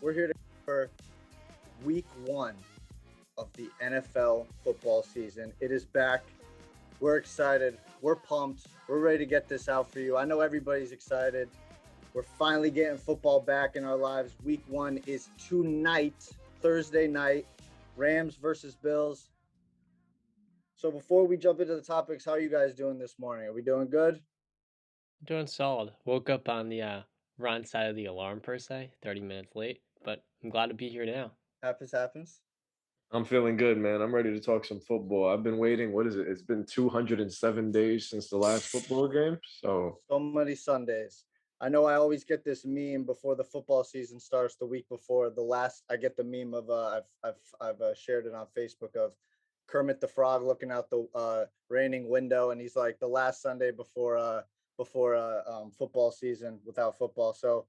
We're here for week one of the NFL football season. It is back. We're excited. We're pumped. We're ready to get this out for you. I know everybody's excited. We're finally getting football back in our lives. Week one is tonight, Thursday night, Rams versus Bills. So before we jump into the topics, how are you guys doing this morning? Are we doing good? Doing solid. Woke up on the wrong side of the alarm per se, 30 minutes late, but I'm glad to be here now. Happens. I'm feeling good, man. I'm ready to talk some football. I've been waiting. What is it? It's been 207 days since the last football game. So, So many Sundays. I know I always get this meme before the football season starts. The week before the last, I get the meme of I've shared it on Facebook of Kermit the Frog looking out the raining window, and he's like the last Sunday before football season without football. So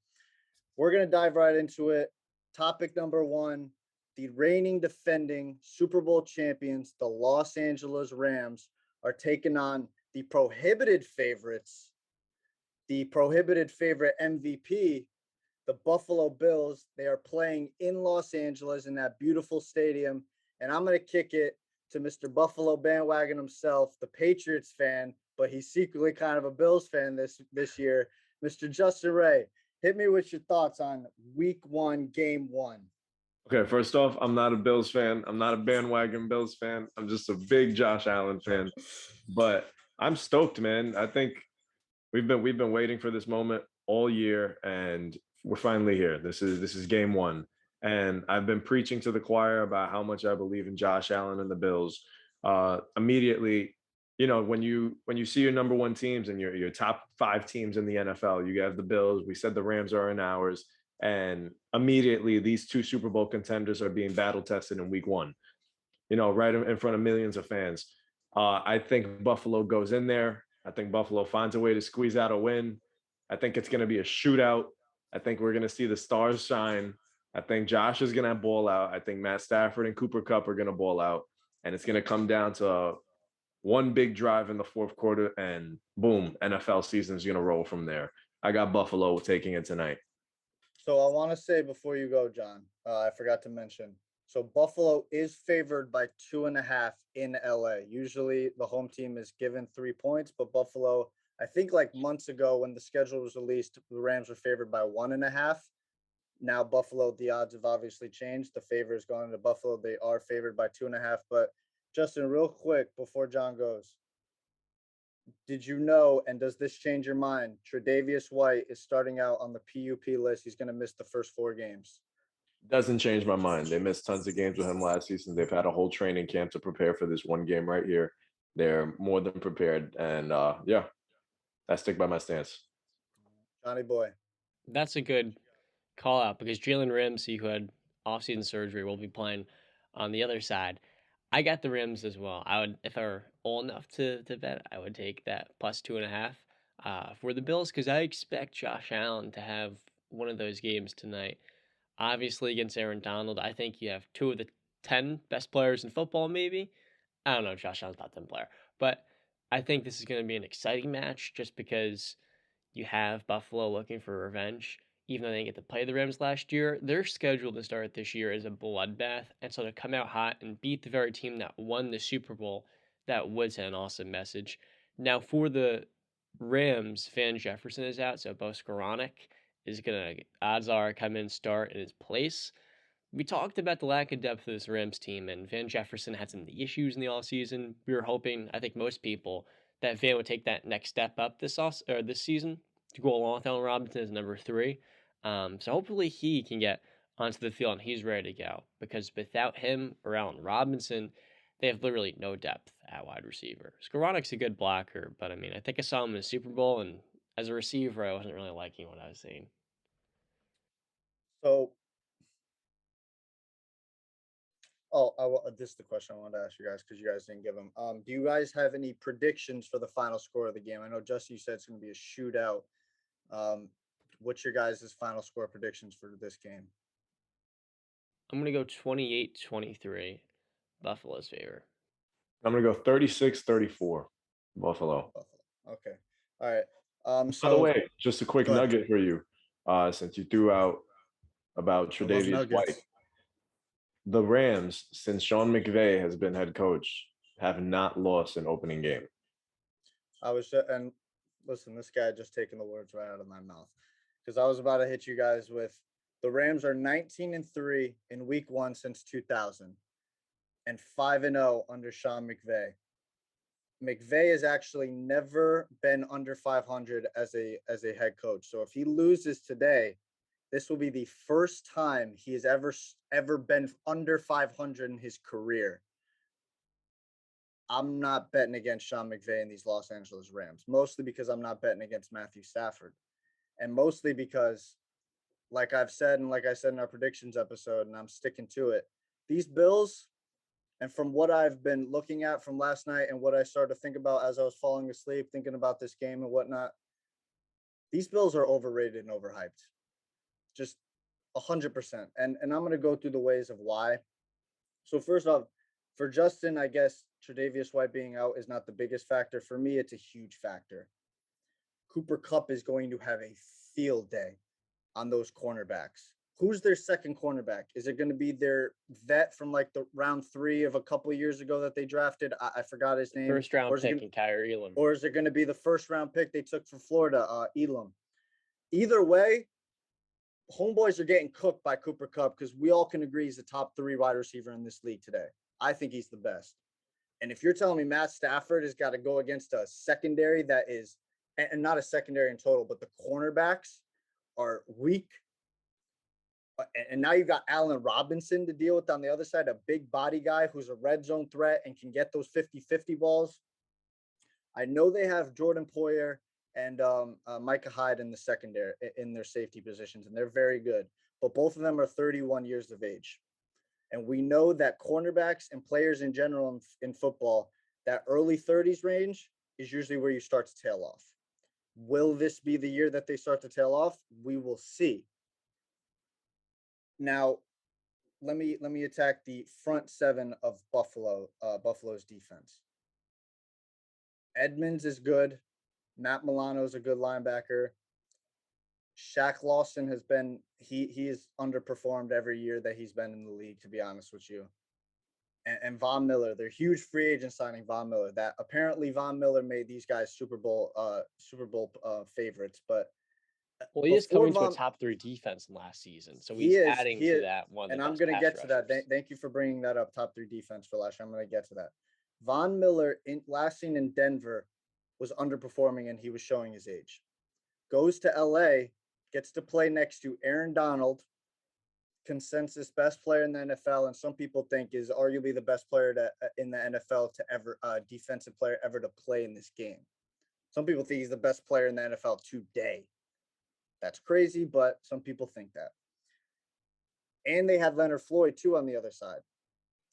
we're gonna dive right into it. Topic number one: the reigning defending Super Bowl champions, the Los Angeles Rams, are taking on the prohibited favorites, the prohibited favorite MVP, the Buffalo Bills. They are playing in Los Angeles in that beautiful stadium. And I'm going to kick it to Mr. Buffalo bandwagon himself, the Patriots fan, but he's secretly kind of a Bills fan this year. Mr. Justin Ray, hit me with your thoughts on week one, game one. okay, first off, I'm not a Bills fan. I'm not a bandwagon Bills fan. I'm just a big Josh Allen fan. But I'm stoked, man. I think we've been waiting for this moment all year, and we're finally here. This is game one. And I've been preaching to the choir about how much I believe in Josh Allen and the Bills. Immediately, when you see your number one teams and your top five teams in the NFL, you have the Bills. We said the Rams are in ours, and immediately these two Super Bowl contenders are being battle tested in week one. Right in front of millions of fans. I think Buffalo goes in there. I think Buffalo finds a way to squeeze out a win. I think it's going to be a shootout. I think we're going to see the stars shine. I think Josh is going to ball out. I think Matt Stafford and Cooper Kupp are going to ball out. And it's going to come down to one big drive in the fourth quarter, and boom, NFL season is going to roll from there. I got Buffalo taking it tonight. So I want to say before you go, John, I forgot to mention. So Buffalo is favored by 2.5 in LA. Usually the home team is given 3 points, but Buffalo, I think like months ago when the schedule was released, the Rams were favored by 1.5. Now Buffalo, the odds have obviously changed. The favor is going to Buffalo. They are favored by 2.5. But Justin, real quick before John goes, did you know, and does this change your mind? Tre'Davious White is starting out on the PUP list. He's going to miss the first 4 games. Doesn't change my mind. They missed tons of games with him last season. They've had a whole training camp to prepare for this one game right here. They're more than prepared. And yeah, I stick by my stance. Johnny boy. That's a good call out because Jalen Ramsey, who had offseason surgery, will be playing on the other side. I got the Rams as well. I would, if I were old enough to bet, I would take that plus 2.5 for the Bills because I expect Josh Allen to have one of those games tonight. Obviously, against Aaron Donald, I think you have two of the 10 best players in football, maybe. I don't know, Josh Allen's not 10 player, but I think this is going to be an exciting match just because you have Buffalo looking for revenge. Even though they didn't get to play the Rams last year, their schedule to start this year is a bloodbath. And so to come out hot and beat the very team that won the Super Bowl, that would send an awesome message. Now, for the Rams, Van Jefferson is out, so Bo Skoranek is going to, odds are, come in and start in his place. We talked about the lack of depth of this Rams team, and Van Jefferson had some issues in the offseason. We were hoping, I think most people, that Van would take that next step up this season to go along with Allen Robinson as number three. So hopefully he can get onto the field and he's ready to go because without him or Allen Robinson, they have literally no depth at wide receiver. Skoronek's a good blocker, but I mean, I think I saw him in the Super Bowl, and as a receiver, I wasn't really liking what I was seeing. So, this is the question I wanted to ask you guys because you guys didn't give them. Do you guys have any predictions for the final score of the game? I know Justin, you said it's going to be a shootout. Um, what's your guys' final score predictions for this game? I'm going to go 28-23, Buffalo's favor. I'm going to go 36-34, Buffalo. Buffalo. Okay. All right. By the So way, just a quick go ahead. nugget for you. Since you threw out about I love Tre'Davious White. Nuggets. The Rams, since Sean McVay has been head coach, have not lost an opening game. And listen, this guy just taking the words right out of my mouth, because I was about to hit you guys with the Rams are 19-3 in week 1 since 2000 and 5-0 under Sean McVay. McVay has actually never been under 500 as a head coach. So if he loses today, this will be the first time he has ever been under 500 in his career. I'm not betting against Sean McVay and these Los Angeles Rams, mostly because I'm not betting against Matthew Stafford, and mostly because, like I've said, and like I said in our predictions episode, and I'm sticking to it, these Bills, and from what I've been looking at from last night and what I started to think about as I was falling asleep, thinking about this game and whatnot, these Bills are overrated and overhyped. Just 100%. And I'm going to go through the ways of why. So first off, for Justin, I guess Tre'Davious White being out is not the biggest factor. For me, it's a huge factor. Cooper Kupp is going to have a field day on those cornerbacks. Who's their second cornerback? Is it going to be their vet from like the round 3 of a couple of years ago that they drafted? I forgot his name. First round pick in Kyrie Elam. Or is it going to be the first round pick they took from Florida, Elam? Either way, homeboys are getting cooked by Cooper Kupp, because we all can agree he's the top 3 wide receiver in this league today. I think he's the best. And if you're telling me Matt Stafford has got to go against a secondary that is, and not a secondary in total, but the cornerbacks are weak. And now you've got Allen Robinson to deal with on the other side, a big body guy who's a red zone threat and can get those 50-50 balls. I know they have Jordan Poyer and Micah Hyde in the secondary in their safety positions, and they're very good. But both of them are 31 years of age. And we know that cornerbacks and players in general in football, that early 30s range is usually where you start to tail off. Will this be the year that they start to tail off? We will see. Now, let me attack the front 7 of Buffalo's defense. Edmonds is good. Matt Milano is a good linebacker. Shaq Lawson has been he has underperformed every year that he's been in the league, to be honest with you. And Von Miller, they're huge free agent signing Von Miller. That apparently Von Miller made these guys Super Bowl favorites, but well, he is coming to a top 3 defense last season, so he's adding to that one. And I'm going to get to that. Thank you for bringing that up. Top 3 defense for last year. I'm going to get to that. Von Miller last seen in Denver was underperforming, and he was showing his age. Goes to LA, gets to play next to Aaron Donald, consensus best player in the NFL, and some people think is arguably the best player in the NFL to ever defensive player ever to play in this game. Some people think he's the best player in the NFL today. That's crazy, but some people think that. And they had Leonard Floyd too on the other side.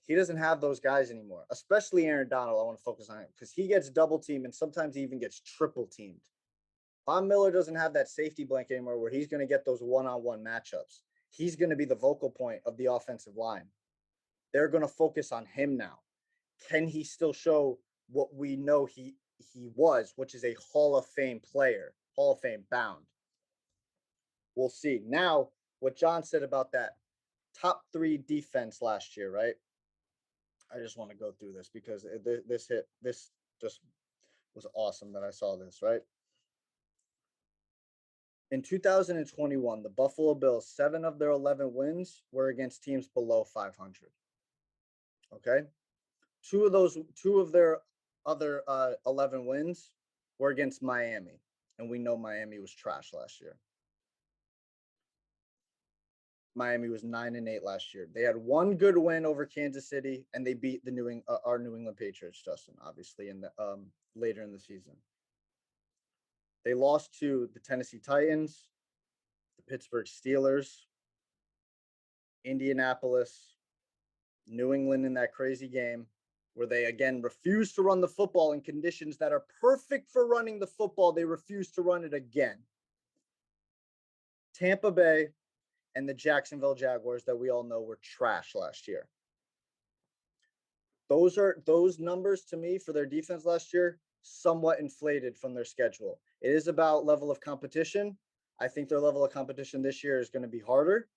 He doesn't have those guys anymore, especially Aaron Donald. I want to focus on him because he gets double teamed and sometimes he even gets triple teamed. Von Miller doesn't have that safety blanket anymore where he's going to get those one-on-one matchups. He's going to be the vocal point of the offensive line. They're going to focus on him now. Can he still show what we know he was, which is a Hall of Fame player, Hall of Fame bound? We'll see. Now, what John said about that top 3 defense last year, right? I just want to go through this because this just was awesome that I saw this, right? In 2021, the Buffalo Bills, 7 of their 11 wins were against teams below 500. Okay? 2 of their other 11 wins were against Miami, and we know Miami was trash last year. Miami was 9-8 last year. They had 1 good win over Kansas City, and they beat the our New England Patriots, Justin, obviously, in the later in the season. They lost to the Tennessee Titans, the Pittsburgh Steelers, Indianapolis, New England in that crazy game where they, again, refused to run the football in conditions that are perfect for running the football. They refused to run it again. Tampa Bay and the Jacksonville Jaguars that we all know were trash last year. Those numbers to me for their defense last year, somewhat inflated from their schedule. It is about level of competition. I think their level of competition this year is going to be harder,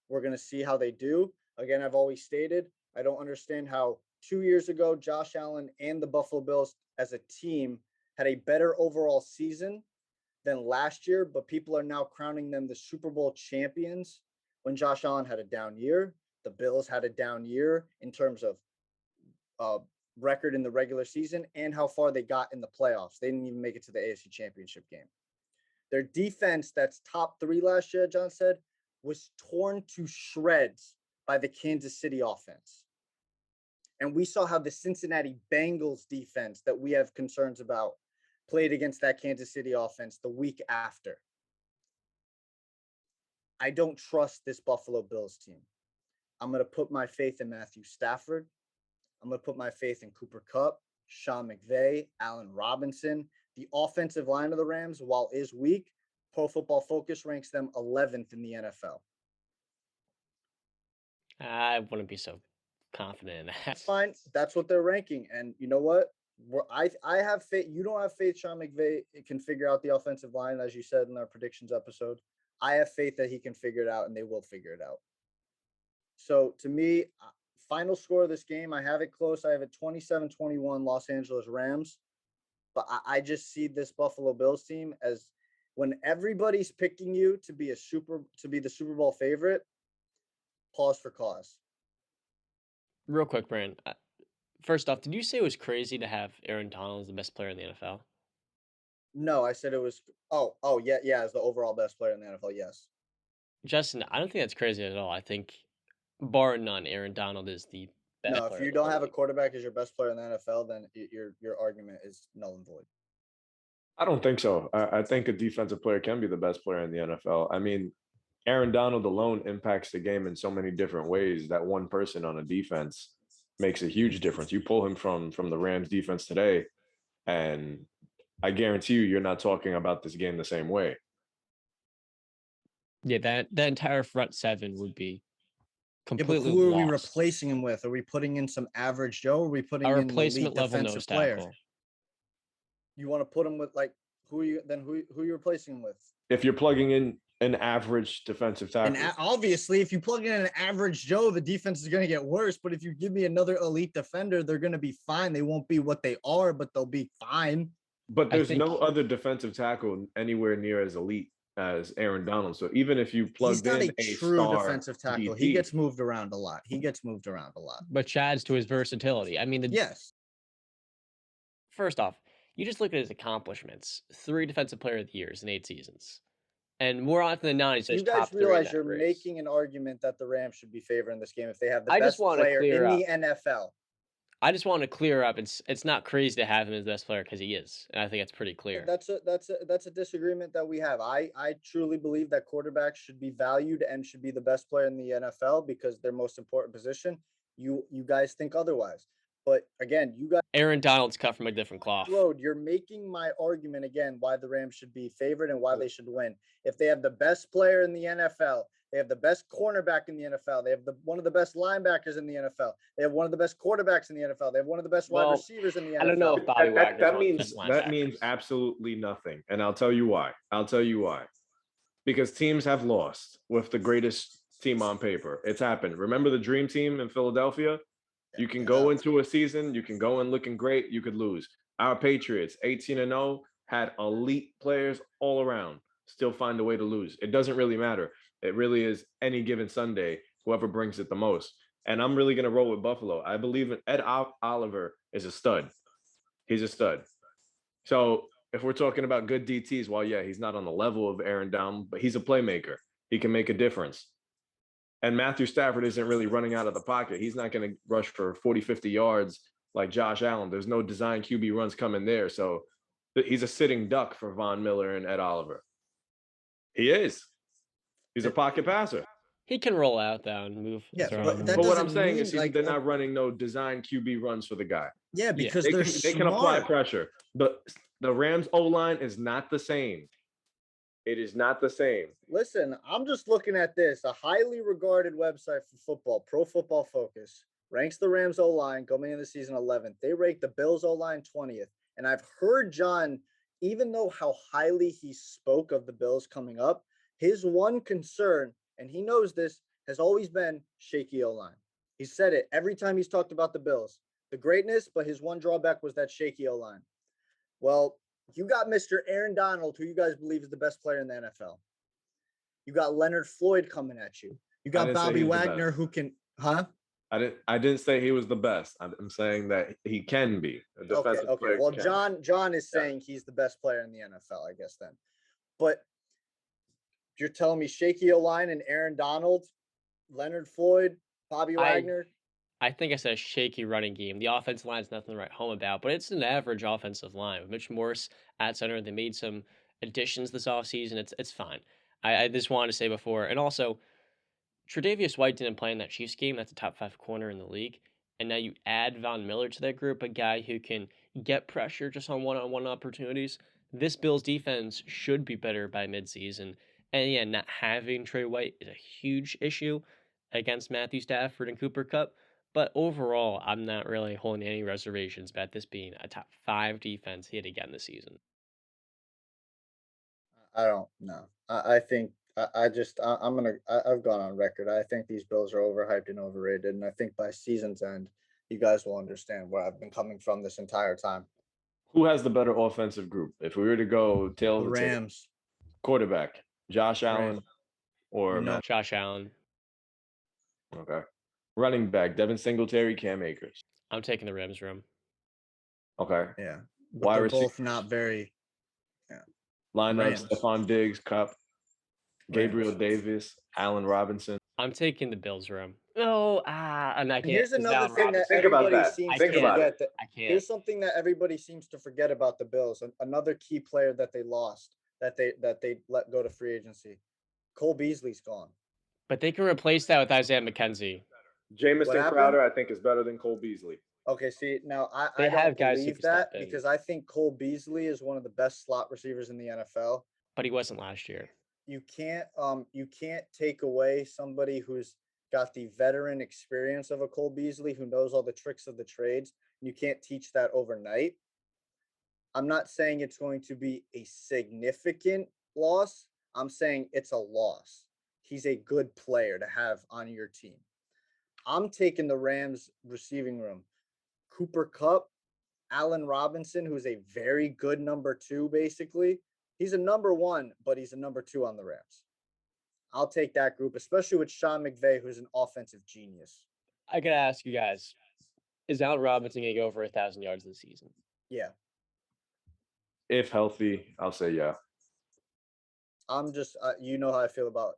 We're going to see how they do. Again, I've always stated, I don't understand how 2 years ago, Josh Allen and the Buffalo Bills as a team had a better overall season than last year, but people are now crowning them the Super Bowl champions when Josh Allen had a down year. The Bills had a down year in terms of record in the regular season and how far they got in the playoffs. They didn't even make it to the AFC Championship game. Their defense, that's top 3 last year, John said, was torn to shreds by the Kansas City offense. And we saw how the Cincinnati Bengals defense that we have concerns about played against that Kansas City offense the week after. I don't trust this Buffalo Bills team. I'm going to put my faith in Matthew Stafford. I'm going to put my faith in Cooper Kupp, Sean McVay, Allen Robinson. The offensive line of the Rams, while is weak, Pro Football Focus ranks them 11th in the NFL. I wouldn't be so confident in that. That's fine. That's what they're ranking. And you know what? I have faith. You don't have faith Sean McVay can figure out the offensive line, as you said in our predictions episode. I have faith that he can figure it out, and they will figure it out. So to me, final score of this game, I have it close. I have it 27-21 Los Angeles Rams. But I just see this Buffalo Bills team as when everybody's picking you to be the Super Bowl favorite, pause for cause. Real quick, Brandon. First off, did you say it was crazy to have Aaron Donald as the best player in the NFL? No, I said it was. Yeah, as the overall best player in the NFL. Yes. Justin, I don't think that's crazy at all. I think, bar none, Aaron Donald is the best No, player if you in the don't have a league. quarterback as your best player in the NFL, then your argument is null and void. I don't think so. I think a defensive player can be the best player in the NFL. I mean, Aaron Donald alone impacts the game in so many different ways that one person on a defense makes a huge difference. You pull him from the Rams defense today, and I guarantee you're not talking about this game the same way. Yeah, that entire front seven would be Yeah, but completely who are we lost. replacing him with? Are we putting in some average Joe? Or are we putting A in an elite replacement level defensive nose player? tackle. You want to put him with who are you replacing him with? If you're plugging in an average defensive tackle, And obviously, if you plug in an average Joe, the defense is going to get worse. But if you give me another elite defender, they're going to be fine. They won't be what they are, but they'll be fine. but there's think- no other defensive tackle anywhere near as elite as Aaron Donald. So even if you He's plugged not in a a true star defensive tackle. DT, He gets moved around a lot. But adds to his versatility. I mean, Yes. First off, you just look at his accomplishments. 3 defensive player of the years in 8 seasons. And more often than not, he says You guys top 3 in realize that you're race. making an argument that the Rams should be favored in this game if they have the I just best wanna player clear in up. the NFL. I just want to clear up. It's not crazy to have him as the best player because he is, and I think it's pretty clear. That's a disagreement that we have. I truly believe that quarterbacks should be valued and should be the best player in the NFL because their most important position. You guys think otherwise. But again, you guys Aaron Donald's cut from a different cloth. road, you're making my argument again why the Rams should be favored and why they should win. If they have the best player in the NFL, they have the best cornerback in the NFL, they have one of the best linebackers in the NFL, they have one of the best quarterbacks in the NFL, they have one of the best wide receivers in the NFL. I don't know if Bobby Wagner's that one of the means best that means linebackers. absolutely nothing, and I'll tell you why. Because teams have lost with the greatest team on paper. It's happened. Remember the dream team in Philadelphia? You can go into a season, you can go in looking great, you could lose. Our Patriots, 18-0, had elite players all around, still find a way to lose. It doesn't really matter. It really is any given Sunday, whoever brings it the most. And I'm really going to roll with Buffalo. I believe Ed Oliver is a stud. He's a stud. So if we're talking about good DTs, well, yeah, he's not on the level of Aaron Donald, but he's a playmaker. He can make a difference. And Matthew Stafford isn't really running out of the pocket. He's not going to rush for 40, 50 yards like Josh Allen. There's no design QB runs coming there. So he's a sitting duck for Von Miller and Ed Oliver. He is. He's a pocket passer. He can roll out though and move. Yes, around but the that But move. what I'm doesn't saying mean, is like, they're not running no design QB runs for the guy. Yeah, because They they're can apply smart. pressure. The Rams O-line is not the same. It is not the same. Listen, I'm just looking at this. A highly regarded website for football, Pro Football Focus, ranks the Rams O-line coming into the season 11th. They rank the Bills O-line 20th. And I've heard John, even though how highly he spoke of the Bills coming up, his one concern, and he knows this, has always been shaky O-line. He said it every time he's talked about the Bills. The greatness, but his one drawback was that shaky O-line. Well, you got Mr. Aaron Donald, who you guys believe is the best player in the NFL. You got Leonard Floyd coming at you. You got Bobby Wagner, who can, huh? I didn't say he was the best. I'm saying that he can be a defensive player. Well, John is saying he's the best player in the NFL, I guess then. But you're telling me shaky O-line and Aaron Donald, Leonard Floyd, Bobby Wagner? I think I said a shaky running game. The offensive line's nothing to write home about, but it's an average offensive line. With Mitch Morse at center, they made some additions this offseason. It's fine. I just wanted to say before, and also Tre'Davious White didn't play in that Chiefs game. That's a top 5 corner in the league. And now you add Von Miller to that group, a guy who can get pressure just on one-on-one opportunities. This Bills defense should be better by midseason. And yeah, not having Trey White is a huge issue against Matthew Stafford and Cooper Kupp. But overall, I'm not really holding any reservations about this being a top 5 defense yet again this season. I don't know. I think I've gone on record. I think these Bills are overhyped and overrated, and I think by season's end, you guys will understand where I've been coming from this entire time. Who has the better offensive group? If we were to go tail The Rams. Quarterback, Josh Allen or No. Josh Allen. Okay. Running back, Devin Singletary, Cam Akers. I'm taking the Rams room. Okay. Yeah. But they're both not very. Yeah. Lineup, Stephon Diggs, Kupp, Gabriel Davis, Allen Robinson. I'm taking the Bills room. No, and I can't. Here's another thing that Think about everybody that. seems Think to about forget. it. I can't. Here's something that everybody seems to forget about the Bills. Another key player that they lost, that they let go to free agency. Cole Beasley's gone. But they can replace that with Isaiah McKenzie. Jamison Crowder, I think, is better than Cole Beasley. Okay, see, now I have don't guys who believe can step that in. because I think Cole Beasley is one of the best slot receivers in the NFL. But he wasn't last year. You can't take away somebody who's got the veteran experience of a Cole Beasley who knows all the tricks of the trades. You can't teach that overnight. I'm not saying it's going to be a significant loss. I'm saying it's a loss. He's a good player to have on your team. I'm taking the Rams receiving room. Cooper Kupp, Allen Robinson, who's a very good number 2, basically. He's a number 1, but he's a number 2 on the Rams. I'll take that group, especially with Sean McVay, who's an offensive genius. I gotta ask you guys, is Allen Robinson gonna go over 1,000 yards this season? Yeah. If healthy, I'll say yeah. I'm just, you know how I feel about,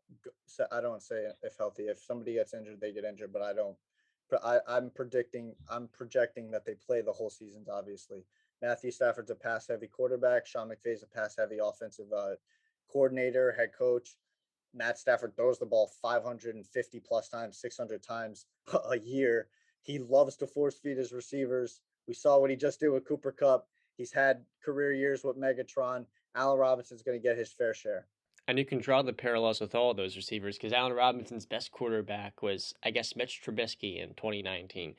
I don't say if healthy. If somebody gets injured, they get injured, but I don't. I'm projecting that they play the whole seasons, obviously. Matthew Stafford's a pass-heavy quarterback. Sean McVay's a pass-heavy offensive coordinator, head coach. Matt Stafford throws the ball 550 plus times, 600 times a year. He loves to force feed his receivers. We saw what he just did with Cooper Kupp. He's had career years with Megatron. Allen Robinson's going to get his fair share. And you can draw the parallels with all of those receivers because Allen Robinson's best quarterback was, I guess, Mitch Trubisky in 2019.